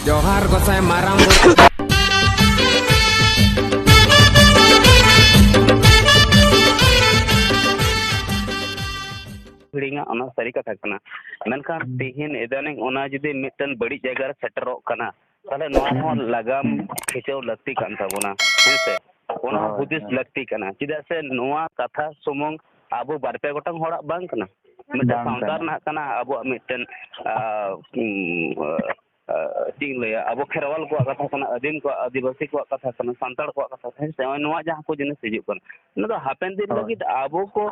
जोहार गोसाई माराम हिड़िंगा ओना सारी कथा कना मेनखान तिहिन एदाने ओना जुदी मिटन बड़ी जगह सेटरो कना ताले नोआ हो लगाम खिचो लगती कान ताबोना हेसे ओना हुदिस लगती कना चिदा से नोआ कथा सुमंग आबो बारपे गोटंग होड़ा बांग कना मिटन सावतार ना कना आबो mitten ting laya abo kherawal ko kata kana adin ko adivasi ko kata kana santal ko kata heसे नोआ जहां को जिनिस हिजुग कना न तो हापेन दिन लगी आबो को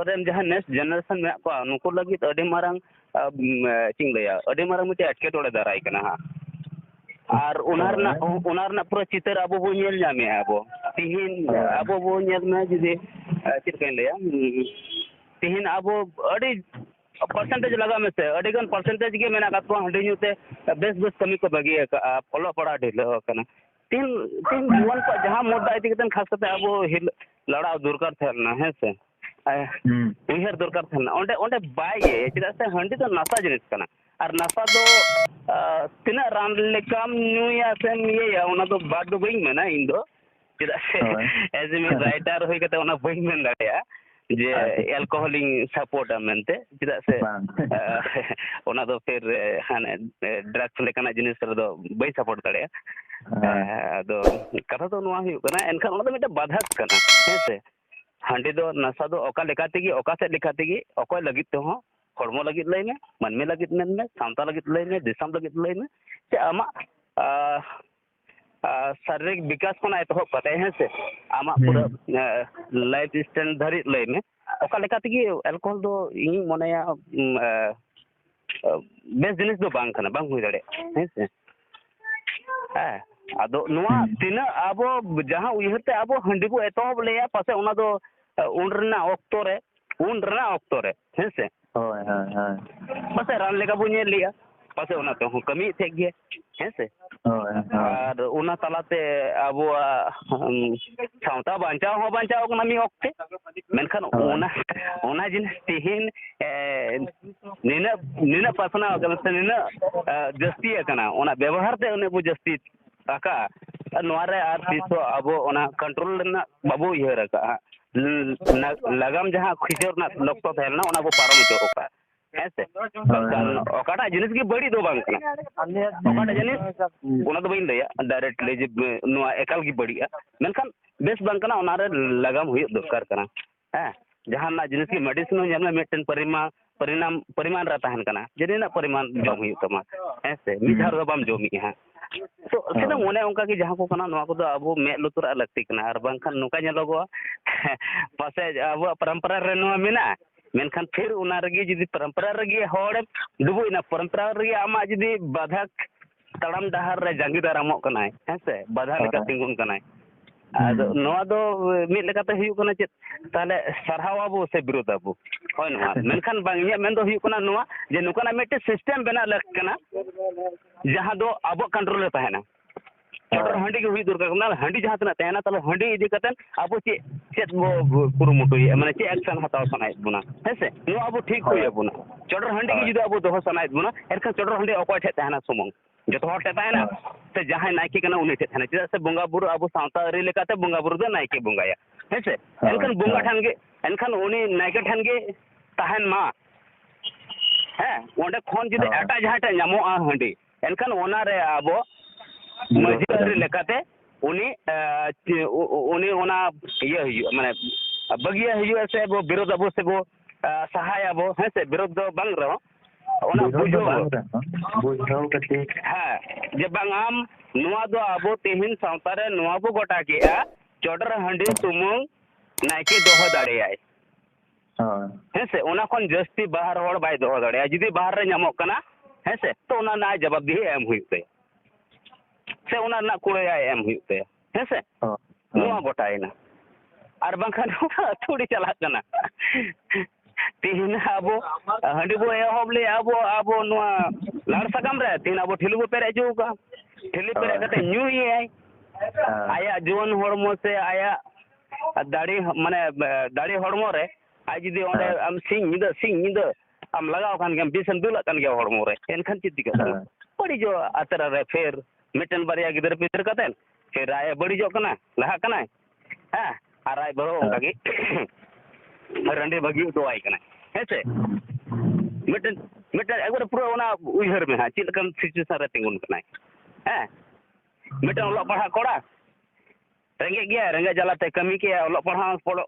रेन जहां नेक्स्ट जनरेशन में को नुको लगी अडी मारंग ting laya अडी मारंग मिटे अटके टोले दाराय कना हा और उनारना पूरा चित्र अब वो नेल जामे अब तिहिन अब वो नेल में जुदी चिरकन लया तिहिन अब अडी परसेंटेज लगा में से अडिगन परसेंटेज के मेना कातो हंडी नुते बेस बेस कमी को बगी फॉलो पड़ा ढिल कना तीन तीन जीवन को जहां मोटा इति कतन खास करते अब हिल लड़ा दरकार थेना है से उहर दरकार थेना ओंडे ओंडे बाय चिदा से हंडी तो नसा जिनिस कना और नसा दो तिना रान लेकाम न्यूया से ये ओना तो बाद दो बई मेना इन दो चिदा से एज ए राइटर होय कते ओना बई मेन दाया जे अल्कोहलिंग सपोर्ट मेनते चिदा से ओना दो फिर हाने ड्रग्स लेकाना जिनिस दो बई सपोर्ट दाड़े अदो कथा तो नोआ हुई कना एनखान ओना दो मिटे बाधक कना हेसे हांडी दो नशा दो ओका लेकाते की ओका से लेकाते की ओकोय लगित तो हो हड़मो लगित लई में मनमे लगित में सांता लगित लई में दिसम लगित लई में से आमा शारीरिक विकास को एतहब कते हैं से आमा पूरा लाइफ स्टाइल धरी लई में ओका लेकाते की अल्कोहल दो इन मनेया बेस जिनिस दो बांग कना बांग हुई दाड़े हैं से आदो नोआ तिना आबो जहां उयहते आबो हंडी बो एतहब लेया पासे ओना दो उनरना ऑक्टो रे हैं से होय होय होय पासे रान लेका बो नेल लिया पासे ओना तो कमी थे गे हैं से होय और ओना तलाते आबो छावता बांचाव हो बांचाव कना मी ऑक्टे मेनखान ओना जिनिस तिहिन निना पासना कना से निना जस्ती कना ओना व्यवहार ते ओने बो जस्ती ताका नोआरे आर तीसो आबो ओना कंट्रोल ना बाबू इहर का लगाम जहां खिचर ना लक्तो थेलना ओना बो पारम चोका ऐसे ओकाटा जिनिस की बड़ी दो बांग कना ओकाटा जिनिस ओना दो बइन लया डायरेक्ट ले जे नोआ एकल की बड़ीया मेनखान बेस बांग कना ओना रे लगाम हुई दरकार कना जहां ना जिनिस की मेडिसिन जमना मेटन परिमाण रा तहन कना जेना परिमाण जम हुई तमा ऐसे मिधार बाम जोमी हां तो सेना मोने उनका की जहां को कना नोआ को दो अब मे लुतुरा लगती कना और बांखान नुका ñelogo पासे अब परंपरा रे नोआ मेना मेनखान फिर उना रगी जदी परंपरा रगी होड़ दुबो इना परंपरा रगी आमा जदी बाधक तड़म डहार रे जांगी दारामो कनाय हेसे बाधा लेका तिंगुन कनाय आदो नोआ दो मिद लेकाते हुयु कना चेत ताले सरहाव आबो से विरोध आबो होय नोआ मेनखान बांग इया मेन दो हुयु कना नोआ जे नुकाना मेटे सिस्टम बना लग कना जहां दो आबो कंट्रोल रे तहना चोटर हंडी के हुई दरकार कना हंडी जहां तना तहना तले हंडी इदी कतन आबो चेत बो कुरुमुटु माने चे एक्शन हताव सनाय बुना हेसे नो आबो ठीक होय बुना चोटर हंडी के जुदी आबो दोहो सनाय बुना एरखा चोटर हंडी अकोय ठे तहना सुमंग जतो हटे तहना से जहां नायकी कना उनी ठे तहना चिदा से बोंगा बुरु आबो सांता अरी लेकाते बोंगा बुरु दो नायकी बोंगाया हेसे एनखान बोंगा ठान गे एनखान उनी नायके ठान गे तहन मा ओंडे खन जुदी एटा जहां टे नामो हंडी एनखान ओना रे आबो मजिरी लेकाते उनी ओना ये हुई माने बगिया हुई से बो विरोध अबो से बो सहाय अबो है से विरोध दो बंग रहो ओना बुझो कते हां जे बंग आम नोआ दो अबो तेहिन सावतारे नोआ बो गोटा केआ चोडर हंडी सुमुंग नायके दोहो दाड़े आय हां है से ओना कोन जस्ती बाहर होड़ बाय दोहो दाड़े जदी बाहर रे नामो कना है से तो ओना ना जवाब दी एम हुईते से ओना ना कुड़े एम हुईते है से नोआ गोटायना और बांखान थोड़ी चला कना तीन आबो हंडी बो एहबले आबो नोआ लाड़ सकाम रे तीन आबो ठिलु बो पेरे जो का ठिलि पेरे कते न्यू ये आया जीवन हड़मो से आया दाड़ी माने दाड़ी हड़मो रे आज जदी ओंडे आम सिंग निदा आम लगाव खान गेम बिसन दुला कान गे हड़मो रे एनखान चित दिका ᱵᱟᱹᱲᱤᱡᱚᱜᱼᱟ ᱟᱛᱨᱟ ᱨᱮ ᱯᱷᱮᱨ ᱢᱤᱫᱴᱮᱱ ᱵᱟᱨᱭᱟ ᱜᱤᱫᱽᱨᱟᱹ ᱯᱤᱫᱽᱨᱟᱹ ᱠᱟᱛᱮᱫ ᱯᱷᱮᱨ ᱟᱡ ᱵᱟᱹᱲᱤᱡᱚᱜ ᱠᱟᱱᱟ ᱞᱟᱦᱟᱜ ᱠᱟᱱᱟᱭ ᱦᱮᱸ ᱟᱨ ᱟᱡ ᱵᱟᱹᱦᱩ ᱚᱱᱠᱟᱜᱮ ᱨᱟᱺᱰᱤ ᱵᱟᱹᱜᱤ ᱩᱴᱩᱣᱟᱭ ᱠᱟᱱᱟ ᱦᱮᱸ ᱥᱮ ᱢᱤᱫᱴᱮᱱ ᱮᱠᱵᱟᱨᱮ ᱯᱩᱨᱟᱹ ᱚᱱᱟ ᱩᱭᱦᱟᱹᱨ ᱢᱮ ᱦᱟᱸᱜ ᱪᱮᱫ ᱞᱮᱠᱟᱱ ᱥᱤᱪᱩᱭᱮᱥᱚᱱ ᱨᱮ ᱛᱤᱸᱜᱩᱱ ᱠᱟᱱᱟᱭ ᱦᱮᱸ ᱢᱤᱫᱴᱮᱱ ᱚᱞᱚᱜ ᱯᱟᱲᱦᱟᱜ ᱠᱚᱲᱟ ᱨᱮᱸᱜᱮᱡ ᱜᱮᱭᱟ ᱨᱮᱸᱜᱮᱡ ᱡᱟᱞᱟᱛᱮ ᱠᱟᱹᱢᱤ ᱠᱮᱭᱟ ᱚᱞᱚᱜ ᱯᱟᱲᱦᱟᱜ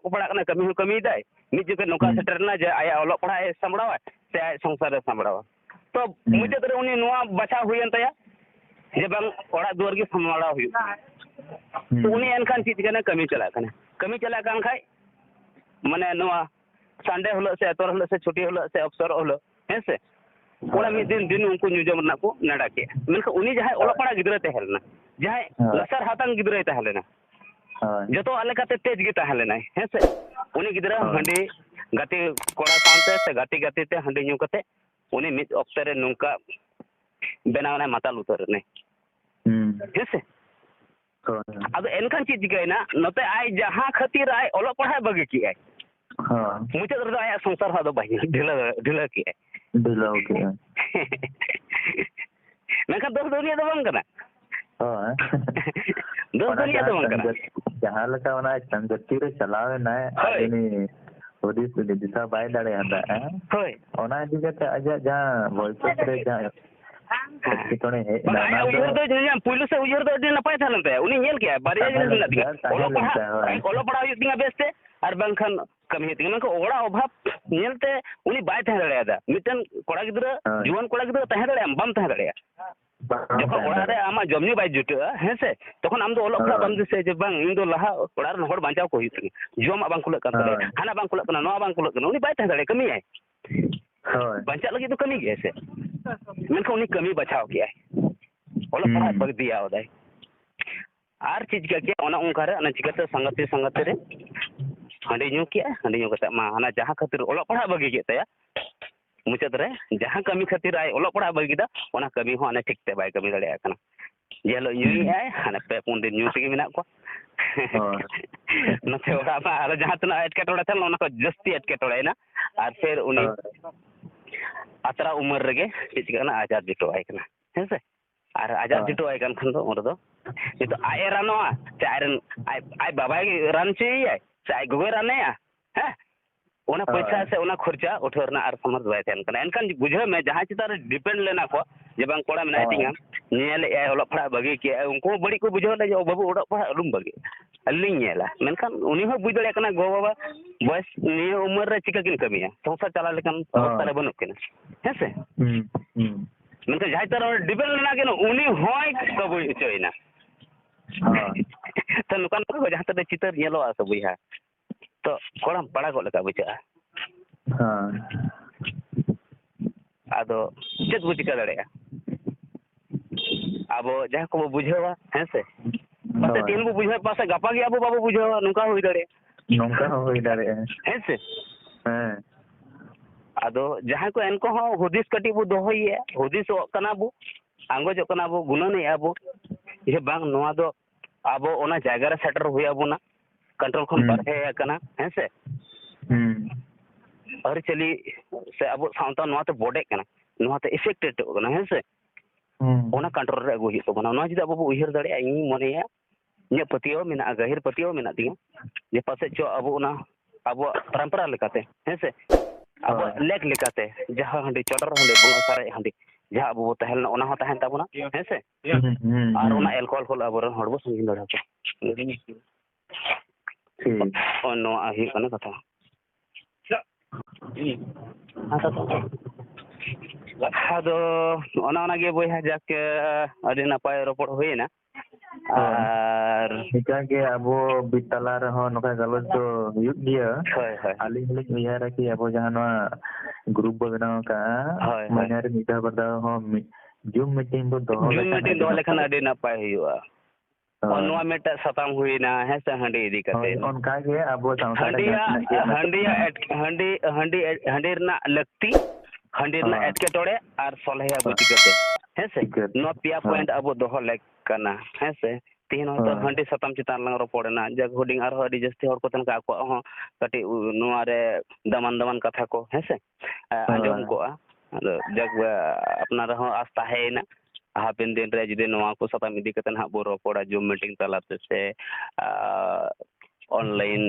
ᱠᱟᱱᱟ ᱠᱟᱹᱢᱤ ᱦᱚᱸ ᱠᱟᱹᱢᱤᱭᱮᱫᱟᱭ ᱢᱤᱫ ᱡᱚᱠᱷᱚᱱ ᱱᱚᱝᱠᱟ ᱥᱮᱴᱮᱨᱮᱱᱟ ᱡᱮ ᱟᱭᱟᱜ ᱚᱞᱚᱜ ᱯᱟᱲᱦᱟᱜ ᱮ ᱥᱟᱢᱵᱲᱟᱣᱟ ᱥᱮ ᱟᱡ ᱥᱚᱝᱥᱟᱨ ᱮ ᱥᱟᱢᱵᱲᱟᱣᱟ ᱛᱚ ᱢᱩᱪᱟᱹᱫ ᱨᱮ ᱩᱱᱤ ᱱᱚᱣᱟ ᱵᱟᱪᱷᱟᱣ ᱦᱩᱭᱮᱱ ᱛᱟᱭᱟ ᱡᱮ ᱵᱟᱝ ᱚᱲᱟᱜ ᱫᱩᱣᱟᱹᱨ ᱜᱮ ᱥᱟᱢᱵᱲᱟᱣ ᱦᱩᱭᱩᱜ ᱛᱚ ᱩᱱᱤ ᱮᱱᱠᱷᱟᱱ ᱪᱮᱫ ᱠᱟᱱᱟ ᱠᱟᱹᱢᱤ ᱪᱟᱞᱟᱜ ᱠᱟᱱ ᱠᱷᱟᱡ ᱢᱟᱱᱮ ᱱᱚᱣᱟ ᱥᱟᱱᱰᱮ ᱦᱤᱞᱳᱜ ᱥᱮ ᱮᱛᱣᱟᱨ ᱦᱤᱞᱳᱜ ᱥᱮ ᱪᱷᱩᱴᱤ ᱦᱤᱞᱳᱜ ᱥᱮ ᱚᱯᱥᱚᱨ ᱦᱤᱞᱳᱜ ᱦᱮᱸ ᱥᱮ ᱚᱲᱟᱜ ᱢᱤᱫ ᱫᱤᱱ ᱩᱱᱠᱩ ᱧᱩ ᱡᱚᱢ ᱨᱮᱱᱟᱜ ᱠᱚ ᱱᱮᱰᱟ ᱠᱮᱜᱼᱟ ᱢᱮᱱᱠᱷᱟᱱ ᱩᱱᱤ ᱡᱟᱦᱟᱸᱭ ᱚᱞᱚᱜ ᱯᱟᱲᱦᱟᱜ ᱜᱤᱫᱽᱨᱟᱹ ᱛᱟᱦᱮᱸ ᱞᱮᱱᱟ ᱡᱟᱦᱟᱸᱭ ᱞᱟᱥᱟᱨ ᱦᱟᱛᱟᱝ ᱜᱤᱫᱽᱨᱟᱹᱭ ᱛᱟᱦᱮᱸ ᱞᱮᱱᱟ ᱡᱚᱛᱚᱣᱟᱜ ᱞᱮᱠᱟᱛᱮ ᱛᱮᱡ ᱜᱮ ᱛᱟᱦᱮᱸ ᱞᱮᱱᱟᱭ ᱦᱮᱸ ᱥᱮ ᱩᱱᱤ ᱜᱤᱫᱽᱨᱟᱹ ᱦᱟᱺᱰᱤ ᱜᱟᱛᱮ ᱠᱚᱲᱟ ᱥᱟᱶᱛᱮ ᱥᱮ ᱜᱟᱛᱮ ᱛᱮ ᱦᱟᱺᱰᱤ ᱧᱩ ᱠᱟᱛᱮ ᱩᱱᱤ ᱢᱤᱫ ᱚᱠᱛᱚ ᱨᱮ ᱱᱚᱝᱠᱟ ᱵᱮᱱᱟᱣᱱᱟᱭ ᱢᱟᱛᱟᱞ ᱩᱛᱟᱹᱨ ᱮᱱᱟᱭ ᱦᱮᱸ ᱥᱮ ᱟᱫᱚ ᱮᱱᱠᱷᱟᱱ ᱪᱮᱫ ᱪᱤᱠᱟᱹᱭᱮᱱᱟ ᱱᱚᱛᱮ ᱟᱡ ᱡᱟᱦᱟᱸ ᱠᱷᱟᱹᱛᱤᱨ ᱟᱡ ᱚᱞᱚᱜ ᱯᱟᱲᱦᱟᱜ ᱵᱟᱹᱜᱤ ᱠᱮᱜᱼᱟᱭ ᱢᱩᱪᱟᱹᱫ ᱨᱮᱫᱚ ᱟᱭᱟᱜ ᱥᱚᱝᱥᱟᱨ ᱦᱚᱸ ᱟᱫᱚ ᱵᱟᱭ ᱰᱷᱤᱞᱟᱹ ᱠᱮᱜᱼᱟᱭ ᱢᱮᱱᱠᱷᱟᱱ ᱫᱳᱥ ᱫᱚ ᱩᱱᱤᱭᱟᱜ ᱫᱚ ᱵᱟᱝ ᱠᱟᱱᱟ ᱫᱳᱥ ᱫᱚ ᱩᱱᱤᱭᱟᱜ ᱫᱚ ᱵᱟᱝ ᱠᱟᱱᱟ ᱡᱟᱦᱟᱸ ᱞᱮᱠᱟ ᱚᱱᱟ ᱥᱟᱝᱜᱟᱛᱤ ᱨᱮ ᱪᱟᱞᱟᱣᱮᱱᱟᱭ ᱩᱱᱤ ᱦᱩᱫᱤᱥ ᱫᱤᱥᱟᱹ ᱵᱟᱭ ᱫᱟᱲᱮᱭᱟᱫᱟ ᱦᱳᱭ ᱚᱱᱟ ᱤᱫᱤ ᱠᱟᱛᱮ ᱟᱡᱟᱜ ᱡᱟᱦᱟᱸ ᱵᱷᱚᱵᱤᱥᱥᱚᱛ ᱨᱮ ᱡᱟᱦᱟᱸ ᱮᱴᱠᱮᱴᱚᱬᱮ ᱦᱮᱡ ᱮᱱᱟ ᱚᱱᱟ ᱩᱭᱦᱟᱹᱨ ᱫᱚ ᱯᱩᱭᱞᱩ ᱥᱮ ᱩᱭᱦᱟᱹᱨ ᱫᱚ ᱟᱹᱰᱤ ᱱᱟᱯᱟᱭ ᱛᱟᱦᱮᱸ ᱞᱮᱱ ᱛᱟᱭᱟ ᱩᱱᱤ ᱧᱮᱞ ᱠᱮᱜᱼᱟᱭ ᱵᱟᱨᱭᱟ ᱡᱤᱱᱤᱥ ᱢᱮᱱᱟᱜ ᱛᱤᱧᱟ ᱚᱞᱚᱜ ᱯᱟᱲᱦᱟᱜ ᱦᱩᱭᱩᱜ ᱛᱤᱧᱟ ᱵᱮᱥᱛᱮ ᱟᱨ ᱵᱟᱝᱠᱷᱟᱱ ᱠᱟᱹᱢᱤ ᱦᱩᱭᱩᱜ ᱛᱤᱧᱟ ᱢᱮᱱᱠᱷᱟᱱ ᱚᱲᱟᱜ ᱚᱵᱷᱟᱵ ᱧᱮᱞᱛᱮᱩᱱᱤ ᱵᱟᱭ ᱛᱟᱦᱮᱸ ᱫᱟᱲᱮᱭᱟᱫᱟ ᱢᱤᱫᱴᱮᱱ ᱠᱚᱲᱟ ᱜᱤᱫᱽᱨᱟᱹ ᱡᱩᱣᱟᱹᱱ ᱠᱚᱲᱟ ᱜᱤᱫᱽᱨᱟᱹ ᱛᱟᱦᱮᱸ ᱫᱟᱲᱮᱭᱟᱜᱼᱟᱢ ᱵᱟᱢ ᱛᱟᱦᱮᱸ ᱫᱟᱲᱮᱭᱟᱜᱼᱟ ᱡᱚᱠᱷᱚᱱ ᱚᱲᱟᱜ ᱨᱮ ᱟᱢᱟᱜ ᱡᱚᱢ ᱧᱩ ᱵᱟᱭ ᱡᱩᱴᱟᱹᱜᱼᱟ ᱦᱮᱸ ᱥᱮ ᱛᱚᱠᱷᱚᱱ ᱟᱢ ᱫᱚ ᱚᱞᱚᱜ ᱯᱟᱲᱦᱟᱜ ᱵᱟᱢ ᱫᱤᱥᱟᱹᱭᱟ ᱡᱮ ᱵᱟᱝ ᱤᱧ ᱫᱚ ᱞᱟᱦᱟ ᱚᱲᱟᱜ ᱨᱮᱱ ᱦᱚᱲ ᱵᱟᱧᱪᱟᱣ ᱠᱚ ᱦᱩᱭᱩᱜ ᱛᱤᱧᱟ ᱡᱚᱢᱟᱜ ᱵᱟᱝ ᱠᱩᱞᱟᱹᱜ ᱠᱟᱱ ᱛᱟᱞᱮᱭᱟ ᱦᱟᱱᱟ ᱵᱟᱝ ᱠᱩᱞᱟᱹᱜ ᱠᱟᱱᱟ ᱱᱚᱣᱟ ᱵᱟᱝ ᱠᱩᱞᱟᱹᱜ ᱠᱟᱱᱟ ᱩᱱᱤ ᱵᱟᱭ ᱛᱟᱦᱮᱸ ᱫᱟᱲᱮᱭᱟᱜᱼᱟ ᱠᱟᱹᱢᱤᱭᱟᱭ ᱵᱟᱧᱪᱟᱜ ᱞᱟᱹᱜᱤᱫ ᱫᱚ ᱠᱟᱹᱢᱤ ᱜᱮᱭᱟᱭ ᱥᱮ ᱢᱮᱱᱠᱷᱟᱱ ᱩᱱᱤ ᱠᱟᱹᱢᱤ ᱵᱟᱪᱷᱟᱣ ᱠᱮᱜᱼᱟᱭ ᱚᱞᱚᱜ ᱯᱟᱲᱦᱟᱜ ᱵᱟᱹᱜᱤᱭᱟᱣᱫᱟᱭ ᱟᱨ ᱪᱮᱫ ᱪᱤᱠᱟᱹ ᱠᱮᱜᱼᱟ ᱚᱱᱮ ᱚᱱᱠᱟᱨᱮ ᱚᱱᱟ ᱪᱤᱠᱟᱹᱛᱮ ᱥᱟᱸᱜᱟᱛᱮ ᱨᱮ ᱦᱟᱺᱰᱤ ᱧᱩ ᱠᱮᱜᱼᱟ ᱦᱟᱺᱰᱤ ᱧᱩ ᱠᱟᱛᱮᱫ ᱢᱟ ᱦᱟᱱᱟ ᱡᱟᱦᱟᱸ ᱠᱷᱟᱹᱛᱤᱨ ᱚᱞᱚᱜ ᱯᱟᱲᱦᱟᱜ ᱵᱟᱹᱜᱤ ᱠᱮᱫ ᱛᱟᱭᱟ ᱢᱩᱪᱟᱹᱫ ᱨᱮ ᱡᱟᱦᱟᱸ ᱠᱟᱹᱢᱤ ᱠᱷᱟᱹᱛᱤᱨ ᱟᱡ ᱚᱞᱚᱜ ᱯᱟᱲᱦᱟᱜ ᱵᱟᱹᱜᱤ ᱠᱮᱫᱟ ᱚᱱᱟ ᱠᱟᱹᱢᱤ ᱦᱚᱸ ᱚᱱᱮ ᱴᱷᱤᱠ ᱛᱮ ᱵᱟᱭ ᱠᱟᱹᱢᱤ ᱫᱟᱲᱮᱭᱟᱜ ᱠᱟᱱᱟ ᱡᱮ ᱦᱤᱞᱳᱜ ᱧᱩᱭᱮᱜᱼᱟᱭ ᱦᱟᱱᱮ 2-4 ᱫᱤᱱ ᱧᱩ ᱛᱮᱜᱮ ᱢᱮᱱᱟᱜ ᱠᱚᱣᱟ ᱱᱚᱛᱮ ᱚᱲᱟᱜ ᱢᱟ ᱟᱨᱚ ᱡᱟᱦᱟᱸ ᱛᱤᱱᱟᱹᱜ ᱮᱴᱠᱮᱴᱚᱬᱮ ᱛᱟᱦᱮᱸ ᱞᱮᱱᱟ ᱚᱱᱟ ᱠᱷᱚᱡ ᱡᱟᱹᱥᱛᱤ ᱮᱴᱠᱮᱴᱚᱬᱮᱭᱮᱱᱟ ᱟᱨ ᱯᱷᱮᱨ ᱩᱱᱤ ᱟᱛᱨᱟ ᱩᱢᱮᱨ ᱨᱮᱜᱮ ᱪᱮᱫ ᱪᱤᱠᱟᱹ ᱠᱟᱱᱟ ᱟᱡᱟᱨ ᱡᱩᱴᱟᱹᱣᱟᱭ ᱠᱟᱱᱟ ᱦᱮᱸ ᱥᱮ ᱟᱨ ᱟᱡᱟᱨ ᱡᱩᱴᱟᱹᱣᱟᱭ ᱠᱟᱱ ᱠᱷᱟᱱ ᱫᱚ ᱚᱸᱰᱮ ᱫᱚ ᱱᱤᱛᱚᱜ ᱟᱡ ᱮ ᱨᱟᱱᱚᱜᱼᱟ ᱥᱮ ᱟᱡ ᱵᱟᱵᱟᱭ ᱨᱟᱱ ᱦᱚᱪᱚᱭᱮᱭᱟᱭ ᱥᱮ ᱟᱡ ᱜᱚᱜᱚᱭ ᱨᱟᱱᱮᱭᱟ ᱦᱮᱸ ᱚᱱᱟ ᱯᱚᱭᱥᱟ ᱥᱮ ᱚᱱᱟ ᱠᱷᱚᱨᱪᱟ ᱩᱴᱷᱟᱹᱣ ᱨᱮᱱᱟᱜ ᱟᱨ ᱥᱚᱢᱚᱨᱛᱷ ᱵᱟᱭ ᱛᱟᱦᱮᱱ ᱠᱟᱱᱟ ᱮᱱᱠᱷᱟᱱ ᱵᱩᱡᱷᱟᱹᱣ ᱢᱮ ᱡᱟᱦᱟᱸ ᱪᱮᱛᱟᱱ ᱨᱮ ᱰᱤᱯᱮন্ড ᱞᱮᱱᱟ ᱠᱚ ᱡᱮ ᱵᱟᱝ ᱠᱚᱲᱟ ᱢᱮᱱᱟᱭ ᱛᱤᱧᱟ ᱧᱮᱞᱮᱜᱼᱟᱭ ᱚᱞᱚᱜ ᱯᱟᱲᱦᱟᱜ ᱵᱟᱹᱜᱤ ᱠᱮᱜᱼᱟᱭ ᱩᱱᱠᱩ ᱦᱚᱸ ᱵᱟᱹᱲᱤᱡ ᱠᱚ ᱵᱩᱡᱷᱟᱹᱣ ᱞᱮᱫᱟ ᱡᱮ ᱵᱟᱹᱵᱩ ᱚᱞᱚᱜ ᱯᱟᱲᱦᱟᱜ ᱟᱞᱚᱢ ᱵᱟᱹᱜᱤᱭᱟ ᱟᱹᱞᱤᱧ ᱞᱤᱧ ᱧᱮᱞᱟ ᱢᱮᱱᱠᱷᱟᱱ ᱩᱱᱤ ᱦᱚᱸ ᱵᱩᱡᱽ ᱫᱟᱲᱮᱭᱟᱜ ᱠᱟᱱᱟ ᱜᱚᱼᱵᱟᱵᱟ ᱵᱚᱭᱮᱥ ᱱᱤᱭᱟᱹ ᱩᱢᱮᱨ ᱨᱮ ᱪᱤᱠᱟᱹ ᱠᱤᱱ ᱠᱟᱹᱢᱤᱭᱟ ᱥᱚᱝᱥᱟᱨ ᱪᱟᱞᱟᱣ ᱞᱮᱠᱟᱱ ᱚᱵᱚᱥᱛᱷᱟ ᱨᱮ ᱵᱟᱹᱱᱩᱜ ᱠᱤᱱᱟ ᱦᱮᱸ ᱥᱮ ᱢᱮᱱᱠᱷᱟᱱ ᱡᱟᱦᱟᱸᱭ ᱛᱟᱨ ᱰᱤᱯᱮন্ড ᱞᱮᱱᱟ ᱠᱤᱱ ᱩᱱᱤ ᱦᱚᱸᱭ ᱠᱟᱹᱵᱩᱭ ᱦᱚᱪᱚᱭᱮᱱᱟ ᱛᱚ ᱱᱚᱝᱠᱟᱱ ᱠᱚ ᱡᱟᱦᱟᱸ ᱛᱤᱱᱟᱹᱜ ᱪᱤᱛᱟᱹᱨ ᱧᱮᱞᱚᱜᱼᱟ ᱥᱮ ᱵᱚᱭᱦᱟ ᱛᱚ ᱠᱚᱲᱟᱢ ᱯᱟᱲᱟᱜᱚᱜ ᱞᱮᱠᱟ ᱵᱩᱡᱷᱟᱹᱜᱼᱟ ᱟᱫᱚ ᱪᱮᱫ ᱵᱚ ᱪᱤᱠᱟᱹ ᱫᱟᱲᱮᱭᱟᱜᱼᱟ ᱟᱵᱚ ᱡᱟᱦᱟᱸ ᱠᱚᱵᱚ ᱵᱩᱡᱷᱟᱹᱣᱟ ᱦᱮᱸ ᱥᱮ ᱯᱟᱥᱮᱡ ᱛᱮᱦᱮᱧ ᱵᱚ ᱵᱩᱡᱷᱟᱹᱣ ᱯᱟᱥᱮᱡ ᱜᱟᱯᱟ ᱜᱮ ᱟᱵᱚ ᱵᱟᱵᱚ ᱵᱩᱡᱷᱟᱹᱣᱟ ᱱᱚᱝᱠᱟ ᱦᱚᱸ ᱦᱩᱭ ᱫᱟᱲᱮᱭᱟᱜᱼᱟ ᱦᱮᱸ ᱥᱮ ᱟᱫᱚ ᱡᱟᱦᱟᱸᱭ ᱠᱚ ᱮᱱᱠᱚ ᱦᱚᱸ ᱦᱩᱫᱤᱥ ᱠᱟᱹᱴᱤᱡ ᱵᱚ ᱫᱚᱦᱚᱭᱮᱜᱼᱟ ᱦᱩᱫᱤᱥᱚᱜ ᱠᱟᱱᱟ ᱵᱚ ᱟᱸᱜᱚᱡᱚᱜ ᱠᱟᱱᱟ ᱵᱚ ᱜᱩᱱᱟᱹᱱᱮᱜᱼᱟ ᱵᱚ ᱡᱮ ᱵᱟᱝ ᱱᱚᱣᱟ ᱫᱚ ᱟᱵᱚ ᱚᱱᱟ ᱡᱟᱭᱜᱟ ᱨᱮ ᱥᱮᱴᱮᱨ ᱦᱩᱭ ᱟᱵᱚᱱᱟ कंट्रोल खन बारहे आकना हैं से अरिचली से अब सावता नोते बॉडे कना नोते इफेक्टेड कना हैं से ओना कंट्रोल रे अगु हितो बना नोआ जिदा बाबू उहिर दाड़े इन मनेया इन पतियो मेना गहिर पतियो मेना दिया जे पासे चो अब ओना अब परंपरा लेकाते हैं से अब लेक लेकाते जहां हंडी चटर हंडी बंगा सारे हंडी जहां अब तहल ओना हो तहन ताबोना हैं से और ओना एल्कोहल खोल अब हड़बो संगिन दड़ा को नो आही कना कथा ᱟᱫᱚ ᱚᱱᱟᱜᱮ ᱵᱚᱭᱦᱟ ᱡᱟᱠ ᱟᱹᱰᱤ ᱱᱟᱯᱟᱭ ᱨᱚᱯᱚᱲ ᱦᱩᱭᱮᱱᱟ ᱟᱨ ᱱᱤᱠᱟᱹᱜᱮ ᱟᱵᱚ ᱵᱤᱛᱟᱞᱟ ᱨᱮᱦᱚᱸ ᱱᱚᱝᱠᱟ ᱜᱟᱞᱚᱪ ᱫᱚ ᱦᱩᱭᱩᱜ ᱜᱮᱭᱟ ᱟᱹᱞᱤᱧ ᱦᱚᱸᱞᱤᱧ ᱩᱭᱦᱟᱹᱨᱟ ᱠᱤ ᱟᱵᱚ ᱡᱟᱦᱟᱸ ᱱᱚᱣᱟ ᱜᱨᱩᱯ ᱵᱚ ᱵᱮᱱᱟᱣ ᱠᱟᱜᱼᱟ ᱢᱟᱹᱱᱦᱟᱹ ᱨᱮ ᱢᱤᱫ ᱫᱷᱟᱣ ᱵᱟᱨ ᱫᱷᱟᱣ ᱦᱚᱸ ᱡᱩᱢ ᱢᱤᱴᱤᱝ ᱵᱚ ᱫᱚᱦᱚ ᱞᱮᱠᱷᱟᱱ ᱟᱹᱰᱤ ᱱᱟᱯᱟᱭ ᱦᱩᱭᱩᱜᱼᱟ ᱱᱚᱣᱟ ᱢᱤᱫᱴᱟᱝ ᱥᱟᱛᱟᱢ ᱦᱩᱭᱱᱟ ᱦᱮᱸ ᱥᱮ ᱦᱟᱺᱰᱤ ᱤᱫᱤ ᱠᱟᱛᱮ ᱚᱱᱠᱟᱜᱮ ᱟᱵᱚ ᱥᱟᱶᱛᱟ ᱨᱮ ᱦᱟᱺᱰᱤ ᱨᱮᱱᱟᱜ ᱞᱟᱹᱠᱛᱤ ᱦᱟᱺᱰᱤ ᱨᱮᱱᱟᱜ ᱮᱴᱠᱮᱴᱚᱬᱮ ᱟᱨ ᱥᱚᱞᱦᱮ ᱟᱵᱚ ᱪᱤᱠᱟᱹᱛᱮ ᱦᱮᱸ ᱥᱮ ᱱᱚᱣᱟ ᱯᱮᱭᱟ ᱯᱚᱭᱮंᱴ ᱟᱵᱚ ᱫᱚᱦᱚ ᱞᱮᱠ ᱠᱟᱱᱟ ᱦᱮᱸ ᱥᱮ ᱛᱮᱦᱮᱧ ᱦᱚᱭᱛᱳ ᱦᱟᱺᱰᱤ ᱥᱟᱛᱟᱢ ᱪᱮᱛᱟᱱ ᱞᱟᱝ ᱨᱚᱯᱚᱲᱮᱱᱟ ᱡᱟᱜ ᱦᱩᱰᱤᱧ ᱟᱨᱦᱚᱸ ᱟᱹᱰᱤ ᱡᱟᱹᱥᱛᱤ ᱦᱚᱲ ᱠᱚ ᱛᱟᱦᱮᱱ ᱠᱷᱟᱱ ᱟᱠᱚᱣᱟᱜ ᱦᱚᱸ ᱠᱟᱹᱴᱤᱡ ᱱᱚᱣᱟ ᱨᱮ ᱫᱟᱢᱟᱱ ᱠᱟᱛᱷᱟ ᱠᱚ ᱦᱮᱸ ᱥᱮ ᱟᱸᱡᱚᱢ ᱠᱚᱜᱼᱟ ᱟᱫᱚ ᱡᱟᱜ ᱟᱯᱱᱟᱨ ᱦᱚᱸ ᱟᱥ ᱛᱟᱦᱮᱸᱭᱮᱱᱟ ᱦᱟᱯᱮᱱ ᱫᱤᱱ ᱨᱮ ᱡᱩᱫᱤ ᱱᱚᱣᱟ ᱠᱚ ᱥᱟᱛᱟᱢ ᱤᱫᱤ ᱠᱟᱛᱮ ᱦᱟᱸᱜ ᱵᱚ ᱨᱚᱯᱚᱲᱟ ᱡᱩᱢ ᱢᱤᱴᱤᱝ ᱛᱟᱞᱟᱛᱮ ᱥᱮ ᱚᱱᱞᱟᱭᱤᱱ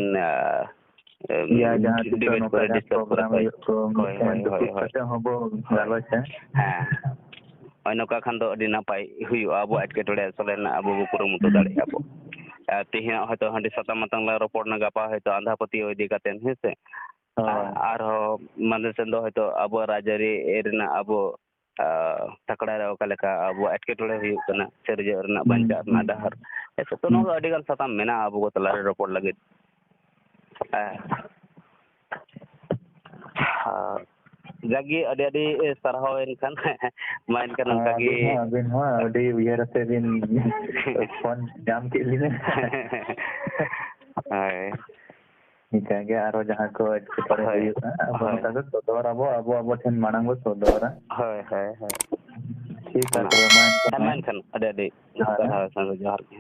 ᱡᱟᱦᱟᱸ ᱛᱤᱥᱚᱜ ᱱᱚᱝᱠᱟ ᱯᱨᱳᱜᱨᱟᱢ ᱦᱩᱭᱩᱜ ᱠᱚ ᱫᱩᱲᱩᱵ ᱠᱟᱛᱮ ᱦᱚᱸ ᱵᱚ ᱜᱟᱞᱚᱪᱟ. ᱦᱮᱸ ᱦᱳᱭ ᱱᱚᱝᱠᱟ ᱠᱷᱟᱱ ᱫᱚ ᱟᱹᱰᱤ ᱱᱟᱯᱟᱭ ᱦᱩᱭᱩᱜᱼᱟ ᱟᱵᱚ ᱮᱴᱠᱮᱴᱚᱬᱮ ᱥᱚᱞᱦᱮ ᱨᱮᱱᱟᱜ ᱟᱵᱚ ᱵᱚ ᱠᱩᱨᱩᱢᱩᱴᱩ ᱫᱟᱲᱮᱭᱟᱜᱼᱟ ᱵᱚ ᱛᱮᱦᱮᱧ ᱦᱚᱭᱛᱳ ᱦᱟᱺᱰᱤ ᱥᱟᱛᱟᱢ ᱢᱟᱛᱟᱝ ᱞᱟᱝ ᱨᱚᱯᱚᱲᱱᱟ ᱜᱟᱯᱟ ᱦᱚᱭᱛᱳ ᱟᱸᱫᱷᱟ ᱯᱟᱹᱛᱭᱟᱹᱣ ᱤᱫᱤ ᱠᱟᱛᱮ ᱦᱮᱸ ᱥᱮ ᱟᱨᱦᱚᱸ ᱢᱟᱱᱮ ᱥᱮᱱ ᱫᱚ ᱦᱚᱭᱛᱳ ᱟᱵᱚᱣᱟᱜ ᱨᱟᱡᱽᱟᱹᱨᱤ ᱨᱮᱱᱟᱜ ᱟᱵᱚ ᱛᱟᱠᱲᱟ ᱨᱮ ᱚᱠᱟ ᱞᱮᱠᱟ ᱟᱵᱚᱣᱟᱜ ᱮᱴᱠᱮᱴᱚᱬᱮ ᱦᱩᱭᱩᱜ ᱠᱟᱱᱟ ᱥᱤᱨᱡᱟᱹᱣ ᱨᱮᱱᱟᱜ ᱵᱟᱧᱪᱟᱜ ᱨᱮᱱᱟᱜ ᱰᱟᱦᱟᱨ ᱛᱚ ᱱᱚᱣᱟ ᱟᱹᱰᱤ ᱜᱟᱱ ᱥᱟᱛᱟᱢ ᱢᱮᱱᱟᱜᱼᱟ ᱟᱵᱚ ᱠᱚ ᱛᱟᱞᱟᱨᱮ ᱨᱚᱯᱚᱲ ᱞᱟᱹᱜᱤᱫ ᱡᱟᱜᱮ ᱟᱹᱰᱤ ᱟᱹᱰᱤ ᱥᱟᱨᱦᱟᱣ ᱮᱱᱠᱷᱟᱱ ᱢᱟ ᱮᱱᱠᱷᱟᱱ ᱚᱱᱠᱟ ᱜᱮ ᱟᱹᱵᱤᱱ ᱦᱚᱸ ᱟᱹᱰᱤ ᱩᱭᱦᱟᱹᱨ ᱟᱛᱮ ᱵᱤᱱ ᱯᱷᱳᱱ ᱧᱟᱢ ᱠᱮᱫ ᱞᱤᱧᱟ ᱦᱳᱭ ᱱᱤᱝᱠᱟ ᱜᱮ ᱟᱨᱚ ᱡᱟᱦᱟᱸ ᱠᱚ ᱮᱴᱠᱮᱴᱚᱬᱮ ᱦᱩᱭᱩᱜᱼᱟ ᱟᱵᱚ ᱱᱚᱝᱠᱟ ᱜᱮ ᱥᱚᱫᱚᱨ ᱟᱵᱚ ᱴᱷᱮᱱ ᱢᱟᱲᱟᱝ ᱵᱚ ᱥᱚᱫᱚᱨᱟ ᱦᱳᱭ ᱦᱳᱭ ᱦᱳᱭ ᱴᱷᱤᱠ ᱜᱮᱭᱟ ᱛᱚᱵᱮ ᱢᱟ ᱮᱱᱠᱷᱟᱱ ᱟᱹᱰᱤ ᱟᱹᱰᱤ ᱥᱟᱨᱦᱟᱣ ᱡᱚᱦᱟᱨ ᱜᱮ